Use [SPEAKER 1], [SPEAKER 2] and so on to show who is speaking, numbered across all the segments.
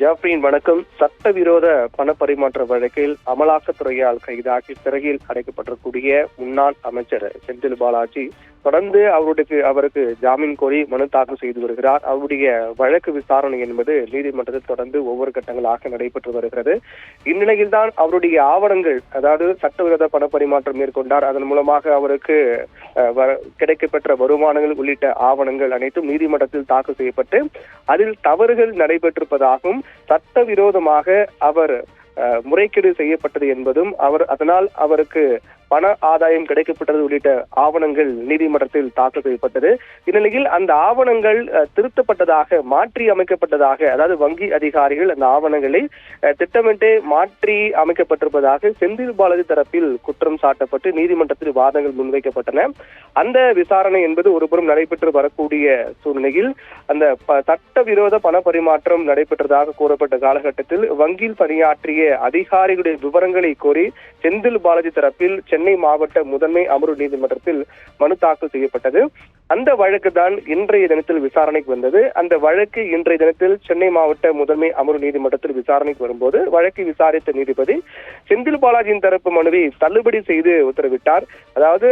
[SPEAKER 1] ஜாஃப்ரின் வணக்கம். சட்டவிரோத பண பரிமாற்ற வழக்கில் அமலாக்கத்துறையால் கைதாகி சிறையில் அடைக்கப்பட்டிருக்கூடிய முன்னாள் அமைச்சர் செந்தில் பாலாஜி தொடர்ந்து அவருக்கு ஜாமீன் கோரி மனு தாக்கல் செய்து வருகிறார். அவருடைய வழக்கு விசாரணை என்பது நீதிமன்றத்தில் தொடர்ந்து ஒவ்வொரு கட்டங்களாக நடைபெற்று வருகிறது. இந்நிலையில்தான் அவருடைய ஆவணங்கள், அதாவது சட்டவிரோத பண பரிமாற்றம் மேற்கொண்டார், அதன் மூலமாக அவருக்கு கிடைக்கப்பெற்ற வருமானங்கள் உள்ளிட்ட ஆவணங்கள் அனைத்தும் நீதிமன்றத்தில் தாக்கல் செய்யப்பட்டு அதில் தவறுகள் நடைபெற்றிருப்பதாகவும் சட்டவிரோதமாக அவர் முறைகேடு செய்யப்பட்டது என்பதும் அதனால் அவருக்கு பண ஆதாயம் கிடைக்கப்பட்டது உள்ளிட்ட ஆவணங்கள் நீதிமன்றத்தில் தாக்கல் செய்யப்பட்டது. இந்நிலையில் அந்த ஆவணங்கள் திருத்தப்பட்டதாக, மாற்றி அமைக்கப்பட்டதாக, அதாவது வங்கி அதிகாரிகள் அந்த ஆவணங்களை திட்டமிட்டே மாற்றி அமைக்கப்பட்டிருப்பதாக செந்தில் பாலாஜி தரப்பில் குற்றம் சாட்டப்பட்டு நீதிமன்றத்தில் வாதங்கள் முன்வைக்கப்பட்டன. அந்த விசாரணை என்பது ஒருபுறம் நடைபெற்று வரக்கூடிய சூழ்நிலையில் அந்த சட்டவிரோத பண பரிமாற்றம் நடைபெற்றதாக கூறப்பட்ட காலகட்டத்தில் வங்கியில் பணியாற்றிய அதிகாரிகளுடைய விவரங்களை கோரி செந்தில் பாலாஜி தரப்பில் சென்னை மாவட்ட முதன்மை அமர்வு நீதிமன்றத்தில் மனு தாக்கல் செய்யப்பட்டது. அந்த வழக்கு தான் இன்றைய தினத்தில் விசாரணைக்கு வந்தது. அந்த வழக்கு இன்றைய தினத்தில் சென்னை மாவட்ட முதன்மை அமர்வு நீதிமன்றத்தில் விசாரணைக்கு வரும்போது வழக்கை விசாரித்த நீதிபதி செந்தில் பாலாஜியின் தரப்பு மனுவை தள்ளுபடி செய்து உத்தரவிட்டார். அதாவது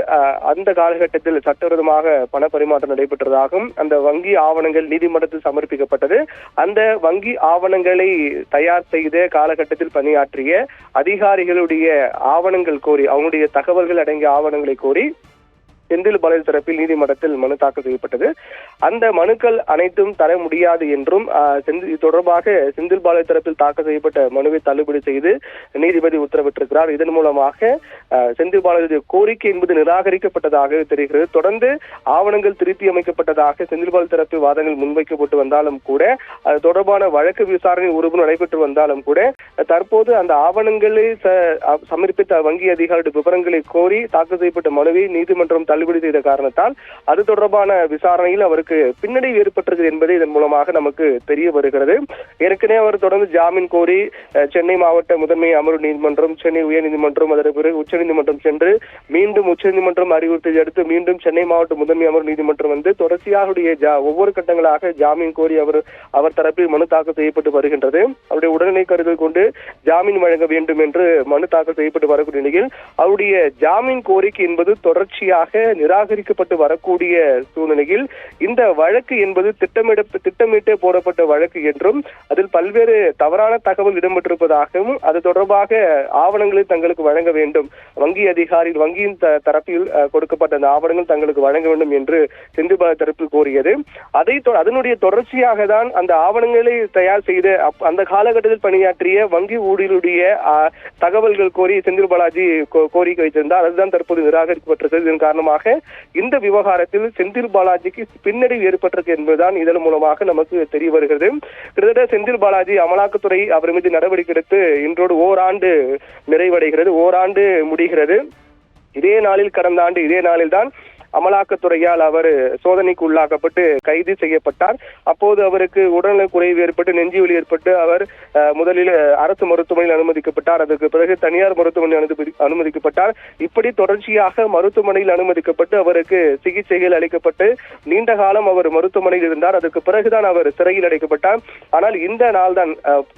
[SPEAKER 1] அந்த காலகட்டத்தில் சட்டவிரோதமாக பண பரிமாற்றம் நடைபெற்றதாகவும் அந்த வங்கி ஆவணங்கள் நீதிமன்றத்தில் சமர்ப்பிக்கப்பட்டது. அந்த வங்கி ஆவணங்களை தயார் செய்த காலகட்டத்தில் பணியாற்றிய அதிகாரிகளுடைய ஆவணங்கள் கோரி, அவங்களுடைய தகவல்கள் அடங்கிய ஆவணங்களை கோரி செந்தில் பாலாஜி தரப்பில் நீதிமன்றத்தில் மனு தாக்கல் செய்யப்பட்டது. அந்த மனுக்கள் அனைத்தும் தர முடியாது என்றும் தொடர்பாக செந்தில் பாலாஜி தரப்பில் தாக்கல் செய்யப்பட்ட மனுவை தள்ளுபடி செய்து நீதிபதி உத்தரவிட்டிருக்கிறார். இதன் மூலமாக செந்தில் பாலாஜி கோரிக்கை என்பது நிராகரிக்கப்பட்டதாக தெரிகிறது. தொடர்ந்து ஆவணங்கள் திருத்தி அமைக்கப்பட்டதாக செந்தில் பாலாஜி தரப்பு வாதங்கள் முன்வைக்கப்பட்டு வந்தாலும் கூட, அது தொடர்பான வழக்கு விசாரணை ஒருபுறம் நடைபெற்று வந்தாலும் கூட, தற்போது அந்த ஆவணங்களை சமர்ப்பித்த வங்கி அதிகாரிகளுடைய விவரங்களை கோரி தாக்கல் செய்யப்பட்ட மனுவை நீதிமன்றம் தள்ளுபடி செய்த காரணத்தால் அது தொடர்பான விசாரணையில் அவருக்கு பின்னடைவு ஏற்பட்டது என்பது இதன் மூலமாக நமக்கு தெரிய வருகிறது. ஏற்கனவே அவர் தொடர்ந்து ஜாமீன் கோரி சென்னை மாவட்ட முதன்மை அமர்வு நீதிமன்றம், சென்னை உயர்நீதிமன்றம், அதற்கு பிறகு உச்சநீதிமன்றம் சென்று மீண்டும் உச்சநீதிமன்றம் அறிவுறுத்தலை அடுத்து மீண்டும் சென்னை மாவட்ட முதன்மை அமர்வு நீதிமன்றம் வந்து தொடர்ச்சியாக ஒவ்வொரு கட்டங்களாக ஜாமீன் கோரி அவர் தரப்பில் மனு தாக்கல் செய்யப்பட்டு வருகின்றது. அவருடைய உடல்நிலை கருத்தில் கொண்டு ஜாமீன் வழங்க வேண்டும் என்று மனு தாக்கல் செய்யப்பட்டு வரக்கூடிய நிலையில் அவருடைய ஜாமீன் கோரிக்கை என்பது தொடர்ச்சியாக நிராகரிக்கப்பட்டு வரக்கூடிய சூழ்நிலையில் இந்த வழக்கு என்பது திட்டமிட்டே போடப்பட்ட வழக்கு என்றும் அதில் பல்வேறு தவறான தகவல் இடம்பெற்றிருப்பதாகவும் அது தொடர்பாக ஆவணங்களை தங்களுக்கு வழங்க வேண்டும், வங்கியின் தரப்பில் கொடுக்கப்பட்ட அந்த ஆவணங்கள் தங்களுக்கு வழங்க வேண்டும் என்று செந்தில் பாலாஜி தரப்பில் கோரியது. அதனுடைய தொடர்ச்சியாக தான் அந்த ஆவணங்களை தயார் செய்த அந்த காலகட்டத்தில் பணியாற்றிய வங்கி ஊழியருடைய தகவல்கள் கோரி செந்தில் பாலாஜி கோரிக்கை வைத்திருந்தார். அதுதான் தற்போது நிராகரிக்கப்பட்டிருக்கிறது. இதன் காரணமாக இந்த விவகாரத்தில் செந்தில் பாலாஜிக்கு பின்னடைவு ஏற்பட்டிருக்கு என்பதுதான் இதன் மூலமாக நமக்கு தெரிய வருகிறது. கிட்டத்தட்ட செந்தில் பாலாஜி அமலாக்கத்துறை அவர் மீது நடவடிக்கை எடுத்து இன்றோடு ஓராண்டு நிறைவடைகிறது, ஓராண்டு முடிகிறது. கடந்த ஆண்டு இதே நாளில் தான் அமலாக்கத்துறையால் அவர் சோதனைக்கு உள்ளாக்கப்பட்டு கைது செய்யப்பட்டார். அப்போது அவருக்கு உடல்நல குறைவு ஏற்பட்டு, நெஞ்சுவலி ஏற்பட்டு அவர் முதலில் அரசு மருத்துவமனையில் அனுமதிக்கப்பட்டார். அதற்கு பிறகு தனியார் மருத்துவமனையில் அனுமதிக்கப்பட்டார். இப்படி தொடர்ச்சியாக மருத்துவமனையில் அனுமதிக்கப்பட்டு அவருக்கு சிகிச்சைகள் அளிக்கப்பட்டு நீண்ட காலம் அவர் மருத்துவமனையில் இருந்தார். அதற்கு பிறகுதான் அவர் சிறையில் அடைக்கப்பட்டார். ஆனால் இந்த நாள் தான்,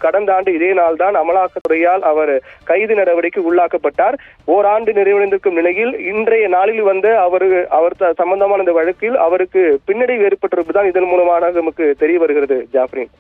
[SPEAKER 1] கடந்த ஆண்டு இதே நாள் தான் அமலாக்கத்துறையால் அவர் கைது நடவடிக்கை உள்ளாக்கப்பட்டார். ஓராண்டு நிறைவடைந்திருக்கும் நிலையில் இன்றைய நாளில் வந்து அவர் சம்பந்தமான இந்த வழக்கில் அவருக்கு பின்னடைவு ஏற்பட்டிருப்பதுதான் இதன் மூலமாக நமக்கு தெரிய வருகிறது. ஜாஃப்ரின்.